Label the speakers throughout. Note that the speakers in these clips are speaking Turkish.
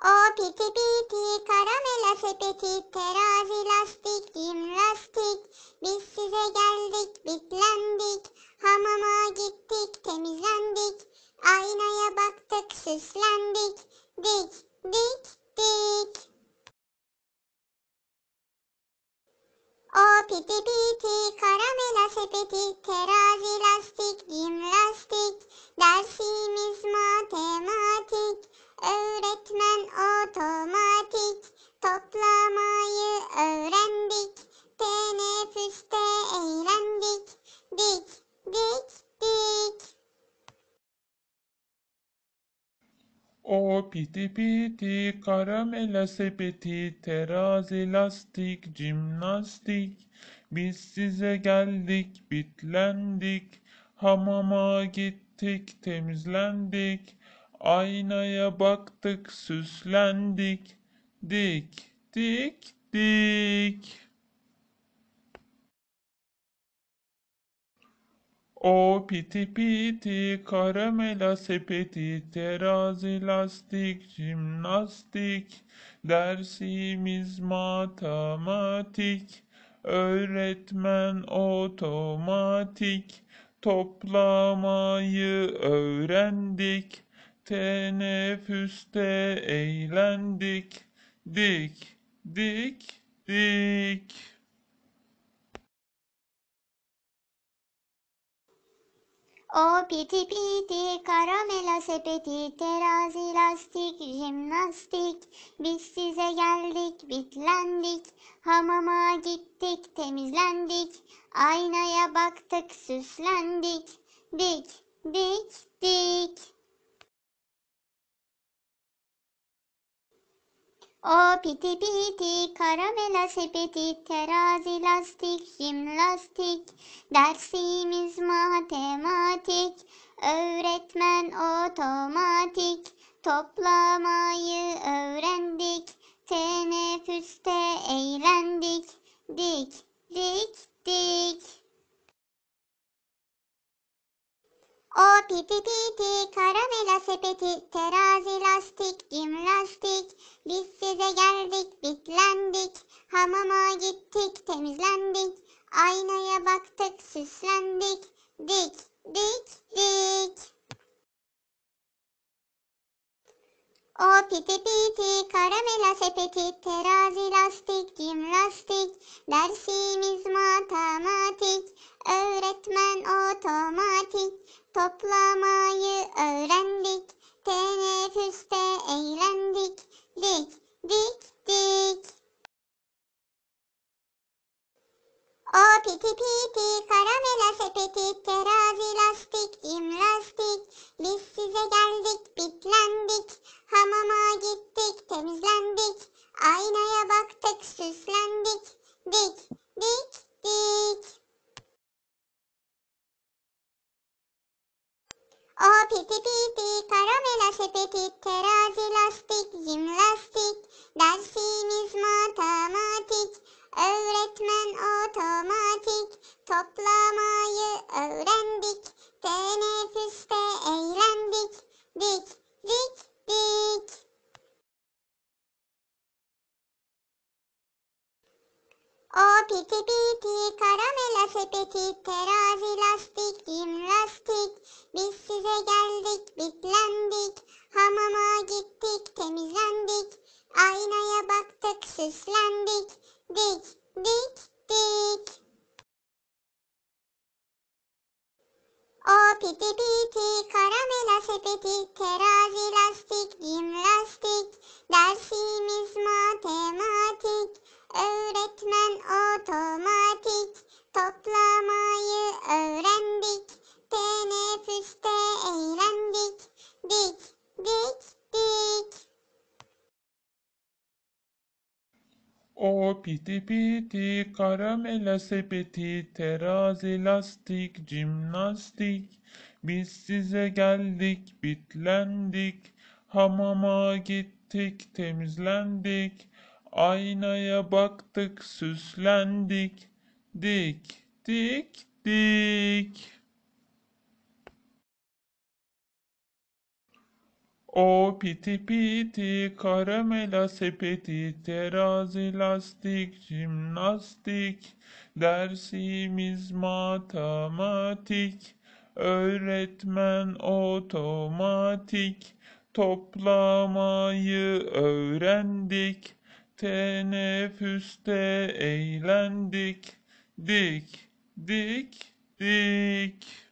Speaker 1: O piti piti, karamela sepeti, terazi lastik, jimnastik. Biz size geldik, bitlendik. Hamama gittik, temizlendik. Aynaya baktık, süslendik. Dik, dik, dik. O piti piti, karamela sepeti, terazi lastik, jimnastik. Dersimiz matematik, öğretmen otomatik. Toplamayı öğrendik, teneffüste eğlendik. Dik, dik, dik.
Speaker 2: O piti piti, karamela sepeti, terazi lastik, jimnastik. Biz size geldik, bitlendik. Hamama gittik, temizlendik. Aynaya baktık, süslendik. Dik, dik, dik. O piti piti, karamela sepeti, terazi lastik, jimnastik. Dersimiz matematik, öğretmen otomatik. Toplamayı öğrendik, teneffüste eğlendik. Dik, dik, dik.
Speaker 1: O piti piti, karamela sepeti, terazi lastik, jimnastik. Biz size geldik, bitlendik. Hamama gittik, temizlendik. Aynaya baktık, süslendik. Dik, dik, dik. O piti piti, karamela sepeti, terazi lastik, jimnastik. Dersimiz matematik, öğretmen otomatik. Toplamayı öğrendik, teneffüste eğlendik. Dik, dik, dik. O piti piti, karamela sepeti, terazi lastik, jimnastik. Biz size geldik, bitlendik. Hamama gittik, temizlendik. Aynaya baktık, süslendik. Dik, dik, dik. O piti piti, karamela sepeti, terazi lastik, jimnastik. Dersimiz matematik, öğretmen otomatik. Toplamayı öğrendik, teneffüste eğlendik. Dik, dik, dik. O piti piti, karamela sepeti, terazi lastik, jimnastik. Biz size geldik, bitlendik. Hamama gittik, temizlendik. Aynaya baktık, süslendik. Dik, dik, dik. O piti piti, karamela sepeti, terazi lastik, jimnastik. Dersimiz matematik, öğretmen otomatik. Toplamayı öğrendik, teneffüste eğlendik. Dik, dik, dik. O piti piti, karamela sepeti, terazi lastik, jimnastik. Biz size geldik, bitlendik. Hamama gittik, temizlendik. Aynaya baktık, süslendik. Dik, dik, dik. O piti piti, karamela sepeti, terazi lastik, jimnastik. Dersimiz matematik, öğretmen otomatik. Toplamayı öğrendik, teneffüste eğlendik. Dik, dik, dik.
Speaker 2: O piti piti, karamela sepeti, terazi lastik, jimnastik. Biz size geldik, bitlendik. Hamama gittik, temizlendik. Aynaya baktık, süslendik. Dik, dik, dik. O piti piti karamela sepeti terazi lastik jimnastik dersimiz matematik öğretmen otomatik toplamayı öğrendik teneffüste eğlendik dik dik dik.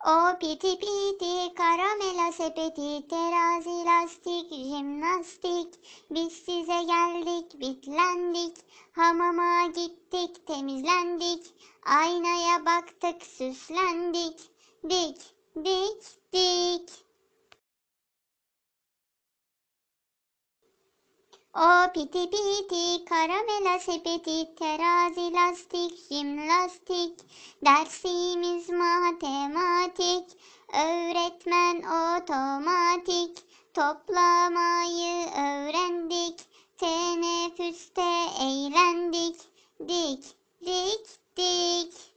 Speaker 1: O piti piti karamela sepeti terazi lastik jimnastik biz size geldik bitlendik hamama gittik temizlendik aynaya baktık süslendik dik dik dik. O piti piti karamela sepeti terazi lastik jimnastik dersimiz matematik öğretmen otomatik toplamayı öğrendik teneffüste eğlendik dik dik dik.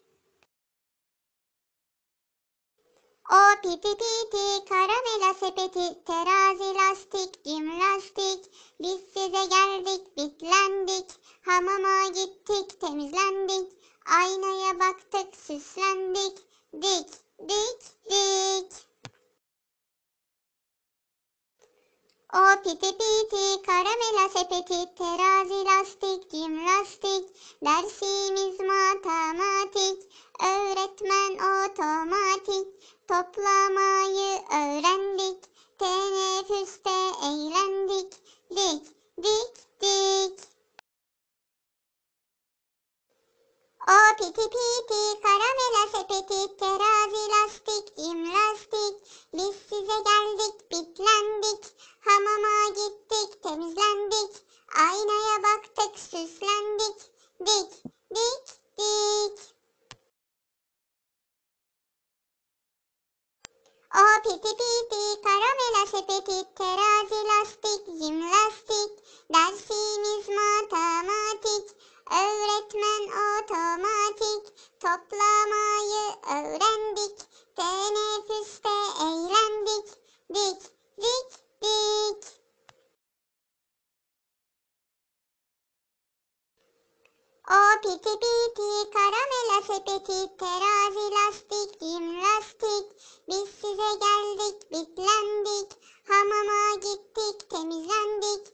Speaker 1: O piti piti karamela sepeti terazi lastik jimnastik biz size geldik bitlendik hamama gittik temizlendik aynaya baktık süslendik dik dik dik. O piti piti karamela sepeti terazi lastik jimnastik dersimiz matematik öğretmen otomatik toplamayı öğrendik teneffüste eğlendik dik dik dik. O piti piti karamela sepeti terazi lastik jimnastik biz size geldik bitlendik hamama gittik temizlendik aynaya baktık süslendik dik dik dik. O piti piti karamela sepeti terazi lastik jimnastik dersimiz matematik öğretmen otomatik toplamayı öğrendik teneffüste eğlendik dik dik dik. O piti piti karamela sepeti terazi lastik jimnastik biz size geldik bitlendik hamama gittik temizlendik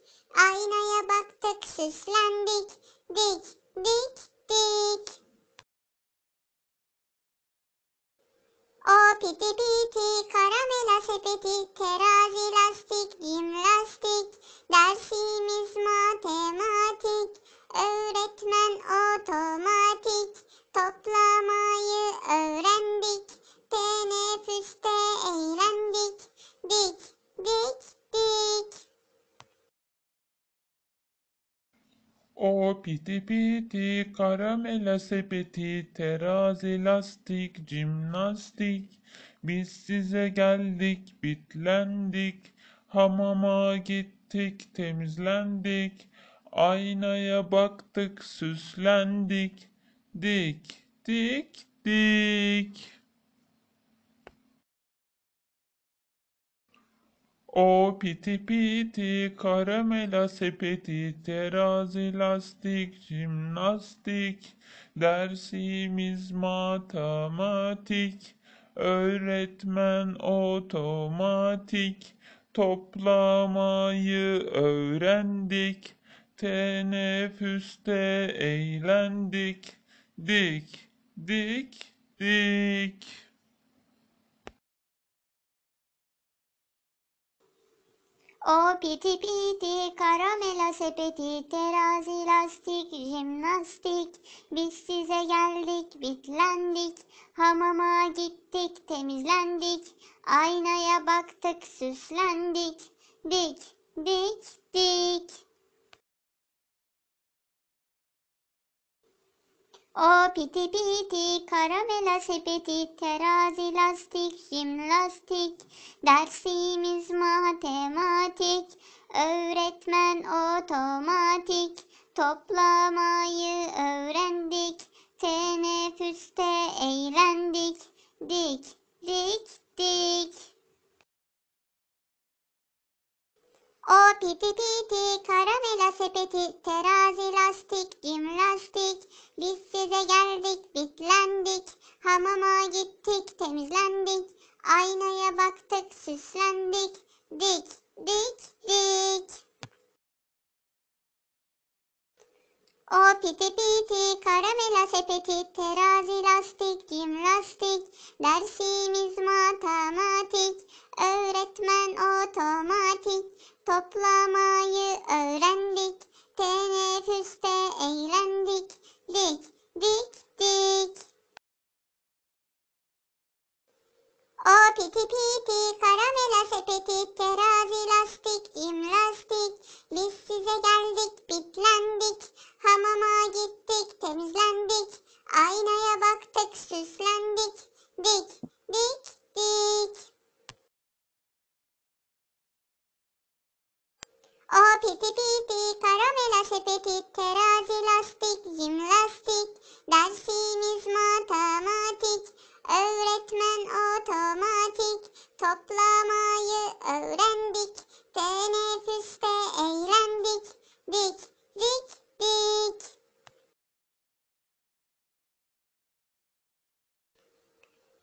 Speaker 1: aynaya baktık süslendik dik dik dik. O piti piti karamela sepeti terazi lastik jimnastik dersimiz matematik öğretmen otomatik toplamayı öğrendik teneffüste eğlendik dik dik dik.
Speaker 2: O piti piti karamela sepeti terazi lastik jimnastik biz size geldik bitlendik hamama gittik temizlendik aynaya baktık süslendik dik dik dik. O piti piti karamela sepeti terazi lastik jimnastik dersimiz matematik öğretmen otomatik toplamayı öğrendik teneffüste eğlendik dik dik dik.
Speaker 1: O piti piti karamela sepeti terazi lastik jimnastik biz size geldik bitlendik hamama gittik temizlendik aynaya baktık süslendik dik dik dik. O piti piti karamela sepeti terazi lastik jimnastik dersimiz matematik öğretmen otomatik toplamayı öğrendik teneffüste eğlendik dik, dik, dik. O piti piti, karamela sepeti, terazi lastik, cim lastik. Biz size geldik, bitlendik. Hamama gittik, temizlendik. Aynaya baktık, süslendik. Dik, dik, dik. O piti piti, karamela sepeti, terazi lastik, cim lastik. Dersimiz matematik, öğretmen otomatik. Toplamayı öğrendik, teneffüste eğlendik. Dik, dik, dik. O piti piti, karamela sepeti, terazi lastik, cim lastik. Biz size geldik, bitlendik. Hamama gittik, temizlendik. Aynaya baktık, süslendik. Dik, dik, dik. O piti piti, karamela sepeti, terazi lastik, cim lastik. Dersimiz matematik, öğretmen otomatik. Toplamayı öğrendik, teneffüste eğlendik. Dik, dik, dik.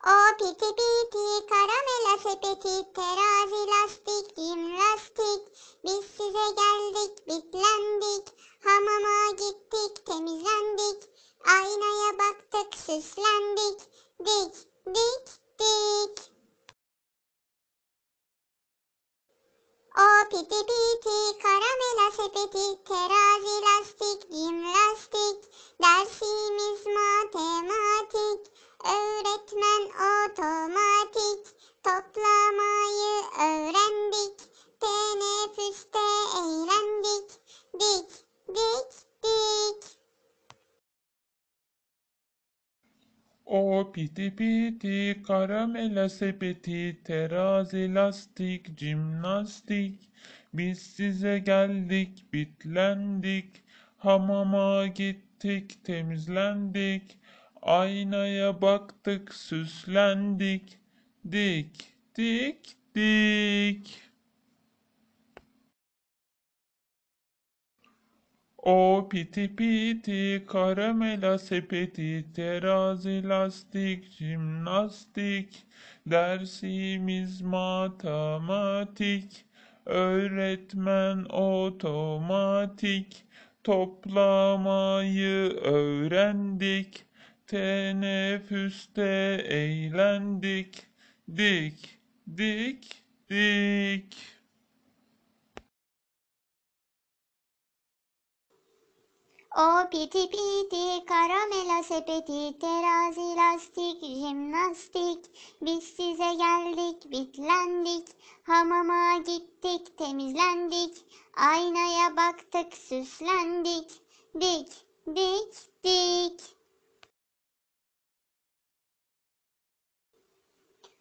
Speaker 1: O piti piti, karamela sepeti, terazi lastik, cim lastik. Biz size geldik, bitlendik. Hamama gittik, temizlendik. Aynaya baktık, süslendik. Dik, dik, dik. O piti piti, karamela sepeti, terazi lastik, cim lastik. Dersimiz matematik, öğretmen otomatik. Toplamayı öğrendik, teneffüste eğlendik. Dik, dik, dik.
Speaker 2: O piti piti, karamela sepeti, terazi lastik, jimnastik. Biz size geldik, bitlendik. Hamama gittik, temizlendik. Aynaya baktık, süslendik. Dik, dik, dik. O piti piti, karamela sepeti, terazi lastik, jimnastik. Dersimiz matematik, öğretmen otomatik. Toplamayı öğrendik, teneffüste eğlendik. Dik, dik, dik.
Speaker 1: O piti piti, karamela sepeti, terazi lastik, jimnastik. Biz size geldik, bitlendik. Hamama gittik, temizlendik. Aynaya baktık, süslendik. Dik, dik, dik.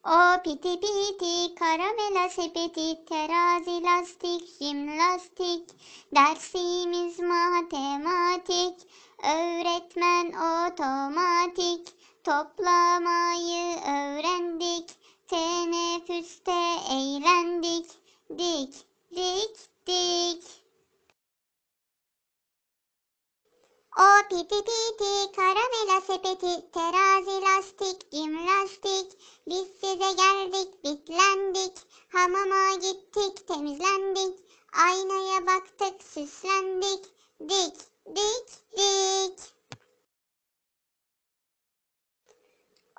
Speaker 1: O piti piti, karamela sepeti, terazi lastik, jim lastik. Dersimiz matematik, öğretmen otomatik. Toplamayı öğrendik, teneffüste eğlendik. Dik, dik, dik. O piti piti, karamela sepeti, terazi lastik, cim lastik. Biz size geldik, bitlendik. Hamama gittik, temizlendik. Aynaya baktık, süslendik. Dik, dik, dik.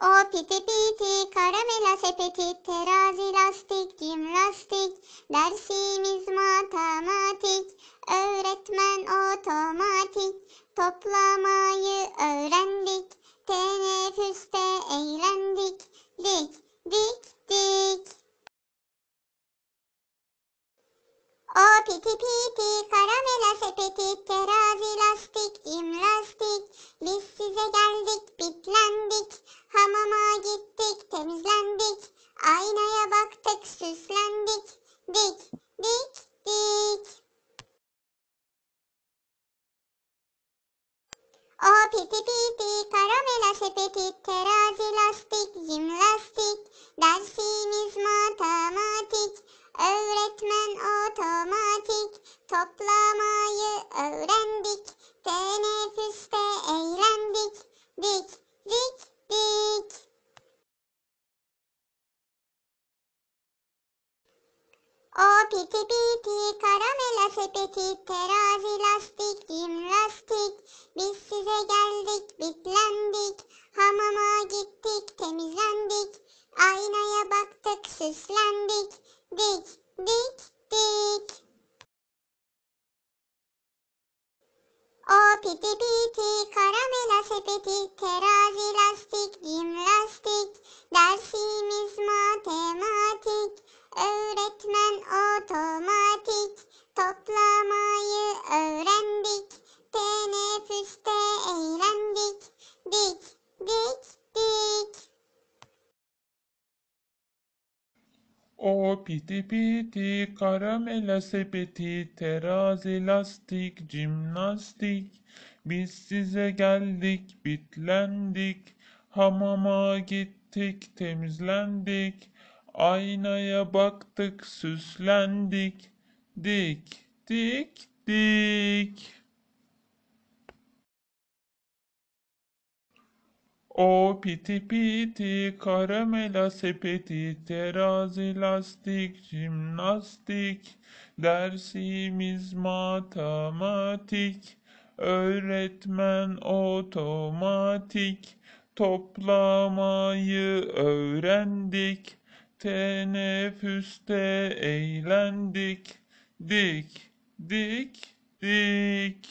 Speaker 1: O piti piti, karamela sepeti, terazi lastik, cim lastik. Dersimiz matematik, öğretmen otomatik. Toplamayı öğrendik, teneffüste eğlendik. Dik, dik, dik. O piti piti, karamela sepeti, terazi lastik, cim lastik. Biz size geldik, bitlendik. Hamama gittik, temizlendik. Aynaya baktık, süslendik. Dik, dik, dik. O piti piti, karamela sepeti, terazi lastik, cim lastik. O piti piti karamela sepeti terazi lastik jimnastik. Biz size geldik bitlendik. Hamama gittik temizlendik. Aynaya baktık süslendik. Dik dik dik. O piti piti karamela sepeti terazi lastik jimnastik. Dersimiz matematik. Öğretmen otomatik. Toplamayı öğrendik. Teneffüste eğlendik. Dik dik dik.
Speaker 2: O piti piti karamela sepeti terazi lastik jimnastik. Biz size geldik bitlendik. Hamama gittik temizlendik. Aynaya baktık süslendik. Dik dik dik. O piti piti karamela sepeti terazi lastik jimnastik. Dersimiz matematik. Öğretmen otomatik. Toplamayı öğrendik. Teneffüste eğlendik. Dik dik dik.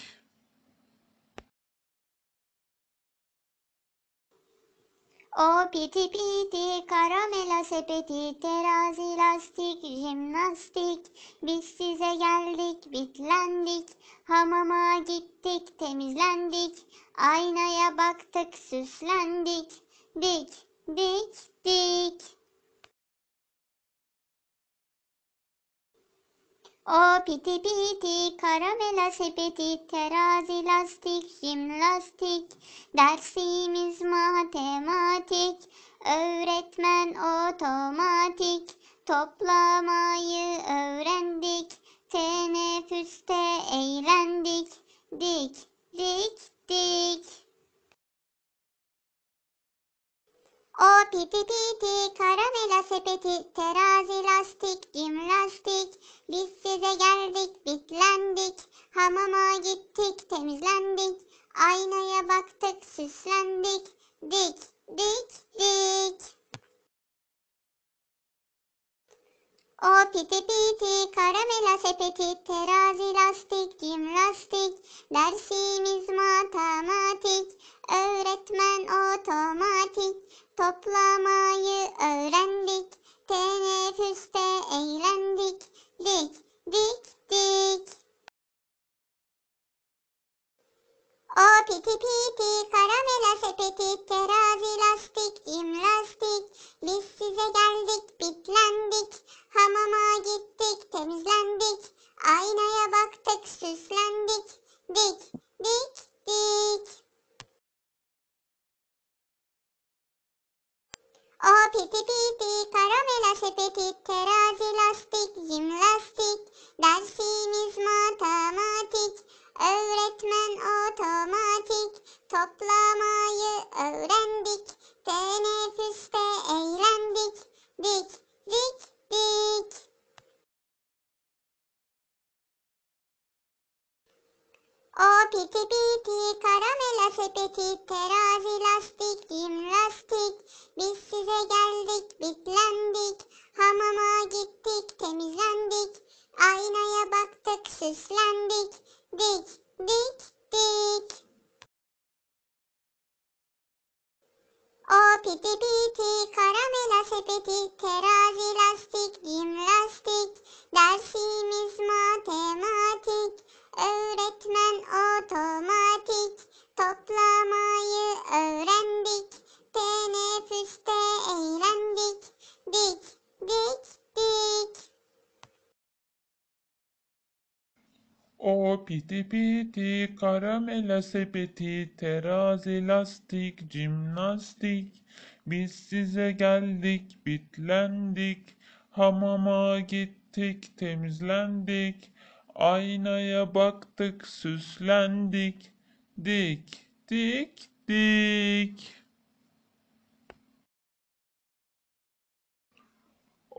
Speaker 1: O piti piti karamela sepeti terazi lastik jimnastik. Biz size geldik bitlendik. Hamama gittik temizlendik. Aynaya baktık süslendik. Dik dik dik. O piti piti karamela sepeti terazi lastik jimnastik. Dersimiz matematik. Öğretmen otomatik. Toplamayı öğrendik. Teneffüste eğlendik. Dik dik dik. O piti piti karamela sepeti terazi lastik jimnastik. Biz size geldik bitlendik. Hamama gittik temizlendik. Aynaya baktık süslendik. Dik dik dik. O piti piti karamela sepeti terazi lastik jimnastik. Dersimiz matematik. Öğretmen otomatik. Toplamayı öğrendik. Teneffüste eğlendik. Dik dik dik. O piti piti karamela sepeti terazi lastik jimnastik. Biz size geldik bitlendik. Hamama gittik temizlendik. Aynaya baktık süslendik. Dik dik dik. O piti piti karamela sepeti terazi lastik jimnastik. Dersimiz matematik. Öğretmen otomatik. Toplamayı öğrendik. Teneffüste eğlendik. Dik dik dik. O piti piti karamela sepeti terazi lastik jimnastik. Biz size geldik bitlendik. Hamama gittik temizlendik. Aynaya baktık süslendik. Dik dik dik. O piti piti karamela sepeti terazi lastik jimnastik. Dersimiz matematik. Öğretmen otomatik. Toplamayı öğrendik. Teneffüste eğlendik. Dik dik dik.
Speaker 2: O piti piti karamela sepeti terazi lastik jimnastik. Biz size geldik bitlendik. Hamama gittik temizlendik. Aynaya baktık süslendik. Dik dik dik.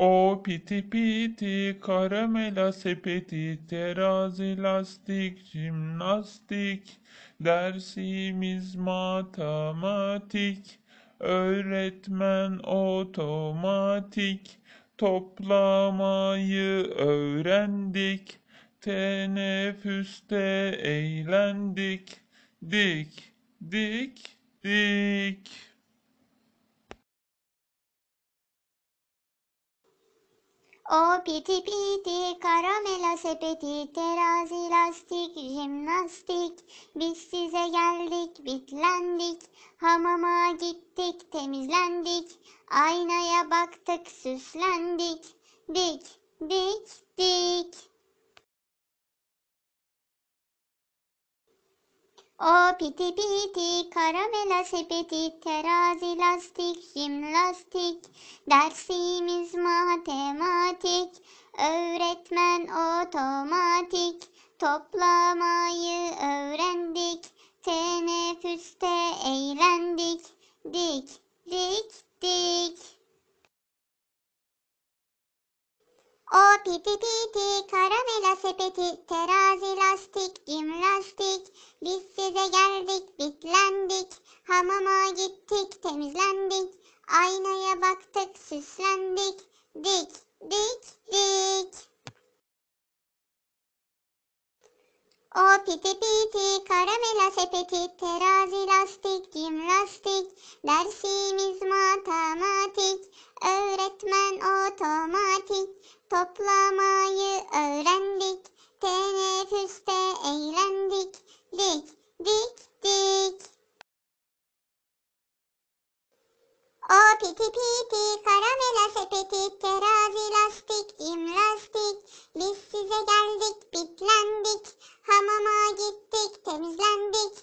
Speaker 2: O piti piti karamela sepeti terazi lastik jimnastik dersimiz matematik öğretmen otomatik toplamayı öğrendik teneffüste eğlendik dik dik dik.
Speaker 1: O piti piti karamela sepeti terazi lastik jimnastik biz size geldik bitlendik hamama gittik temizlendik aynaya baktık süslendik dik dik dik. O piti piti karamela sepeti terazi lastik jimnastik dersimiz matematik öğretmen otomatik toplamayı öğrendik teneffüste eğlendik dik dik dik. O piti piti karamela sepeti terazi lastik jimnastik biz size geldik bitlendik hamama gittik temizlendik aynaya baktık süslendik dik dik dik. O piti piti karamela sepeti terazi lastik jimnastik dersimiz matematik öğretmen otomatik toplamayı öğrendik teneffüste eğlendik dik dik dik. O piti piti karamela sepeti terazi lastik jimnastik biz size geldik bitlendik hamama gittik temizlendik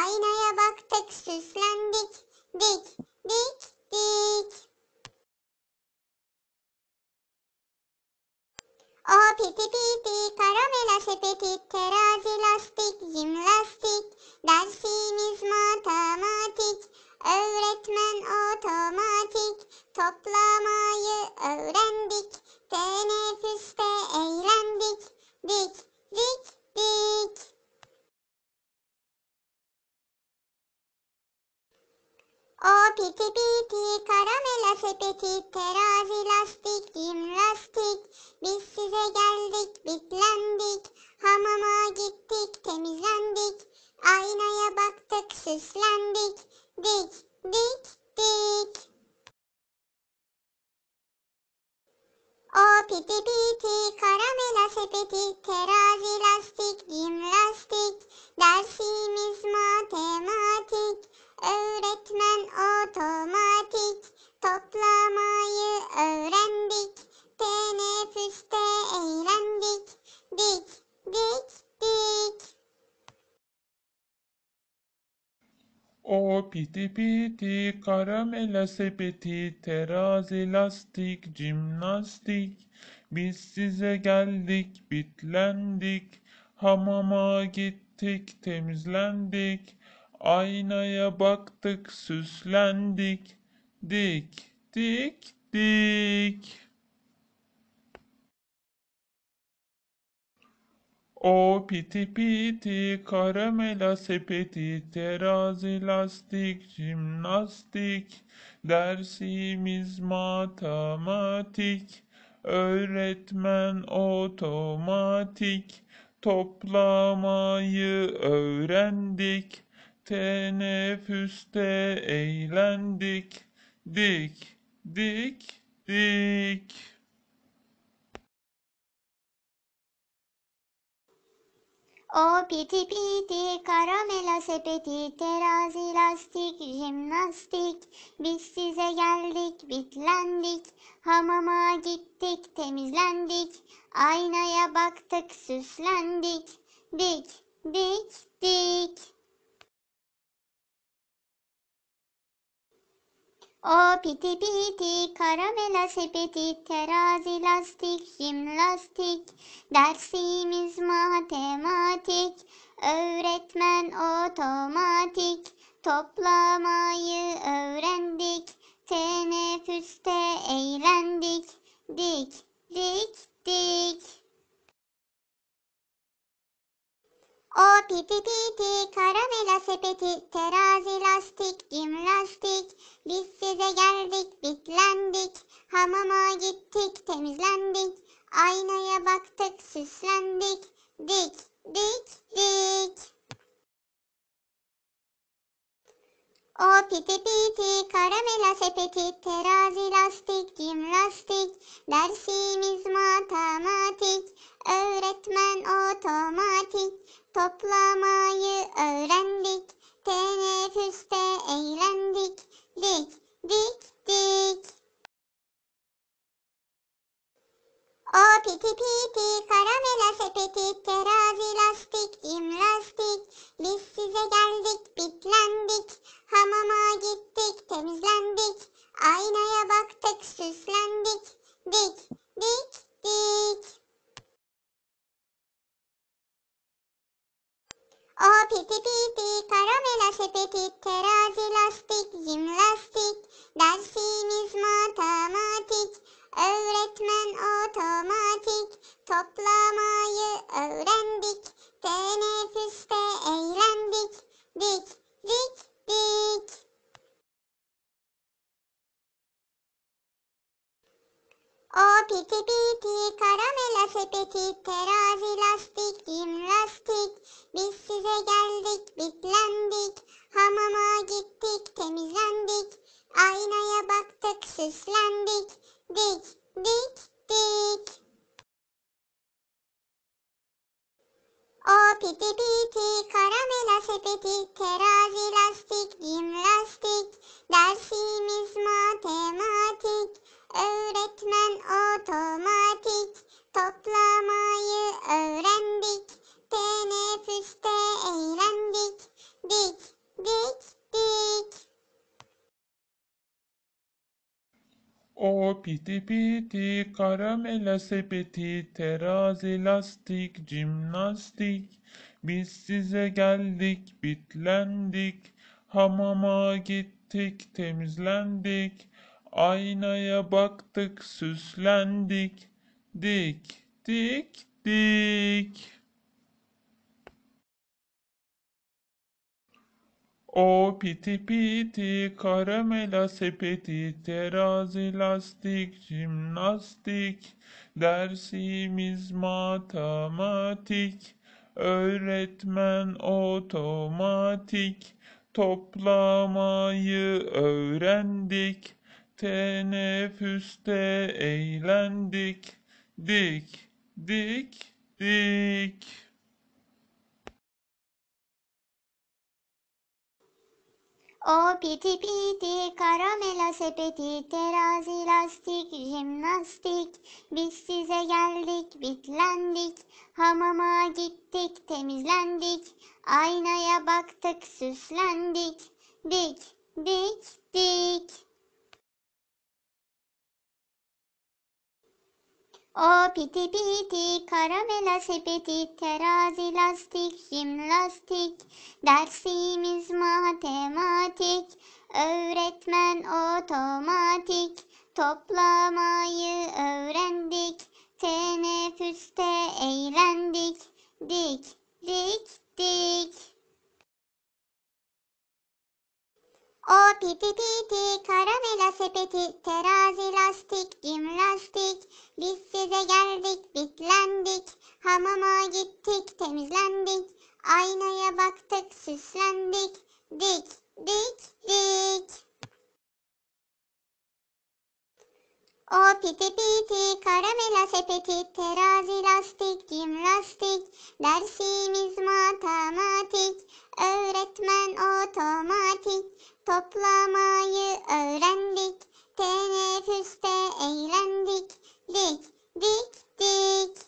Speaker 1: aynaya baktık süslendik dik dik dik. O piti piti karamela sepeti terazi lastik jimnastik dersimiz matematik öğretmen otomatik toplamayı öğrendik teneffüste eğlendik dik dik dik. O piti piti karamela sepeti terazi lastik jimnastik biz size geldik bitlendik hamama gittik temizlendik aynaya baktık süslendik dik dik dik. O piti piti karamela sepeti terazi lastik jimnastik dersimiz matematik öğretmen otomatik toplamayı öğrendik teneffüste eğlendik dik dik dik.
Speaker 2: O piti piti karamela sepeti terazi lastik jimnastik biz size geldik bitlendik hamama gittik temizlendik aynaya baktık süslendik dik dik dik. O piti piti karamela sepeti terazi lastik jimnastik dersimiz matematik öğretmen otomatik toplamayı öğrendik teneffüste eğlendik dik dik dik.
Speaker 1: O piti piti karamela sepeti terazi lastik jimnastik biz size geldik bitlendik hamama gittik temizlendik aynaya baktık süslendik dik dik dik. O piti piti karamela sepeti terazi lastik jimnastik dersimiz matematik öğretmen otomatik toplamayı öğrendik teneffüste eğlendik dik, dik, dik. O piti piti, karamela sepeti, terazi lastik, cim lastik. Biz size geldik, bitlendik. Hamama gittik, temizlendik. Aynaya baktık, süslendik. Dik, dik, dik. O piti piti, karamela sepeti, terazi lastik, cim lastik. Dersimiz matematik, öğretmen otomatik. Toplamayı öğrendik, teneffüste eğlendik. Dik, dik, dik. O piti piti, karamela sepeti, terazi lastik, cim lastik. Biz size geldik, bitlendik. Hamama gittik, temizlendik. Aynaya baktık, süslendik. Dik, dik, dik. O piti piti, karamela sepeti, terazi lastik, cim lastik. Dersimiz matematik, öğretmen otomatik. Toplamayı öğrendik, teneffüste eğlendik. Dik, dik, dik. O piti piti, karamela sepeti, terazi lastik, cim lastik. Biz size geldik, bitlendik. Hamama gittik, temizlendik. Aynaya baktık, süslendik. Dik, dik, dik. O piti piti, karamela sepeti, terazi lastik, cim lastik. Dersimiz matematik, öğretmen otomatik. Toplamayı öğrendik, teneffüste eğlendik. Dik, dik, dik.
Speaker 2: O piti piti, karamela sepeti, terazi lastik, jimnastik. Biz size geldik, bitlendik. Hamama gittik, temizlendik. Aynaya baktık, süslendik. Dik, dik, dik. O piti piti, karamela sepeti, terazi lastik, jimnastik. Dersimiz matematik, öğretmen otomatik. Toplamayı öğrendik, teneffüste eğlendik. Dik, dik, dik.
Speaker 1: O piti piti, karamela sepeti, terazi lastik, jimnastik. Biz size geldik, bitlendik. Hamama gittik, temizlendik. Aynaya baktık, süslendik. Dik, dik, dik. O piti piti, karamela sepeti, terazi lastik, jim lastik. Dersimiz matematik, öğretmen otomatik. Toplamayı öğrendik, teneffüste eğlendik. Dik, dik, dik. O piti piti, karamela sepeti, terazi lastik, cim lastik. Biz size geldik, bitlendik. Hamama gittik, temizlendik. Aynaya baktık, süslendik. Dik, dik, dik. O piti piti, karamela sepeti, terazi lastik, cim lastik. Dersimiz matematik, öğretmen otomatik. Toplamayı öğrendik, teneffüste eğlendik. Dik, dik, dik.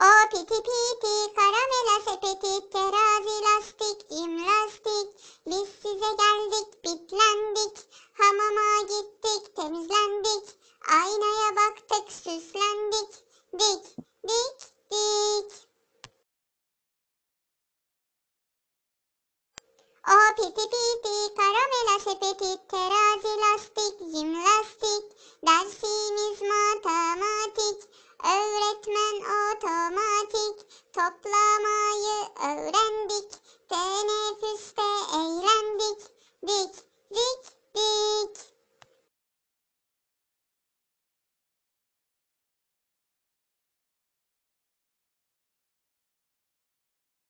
Speaker 1: O piti piti, karamela sepeti, terazi lastik, cim lastik. Biz size geldik, bitlendik. Hamama gittik, temizlendik. Aynaya baktık, süslendik. Dik, dik, dik. O piti piti, karamela sepeti,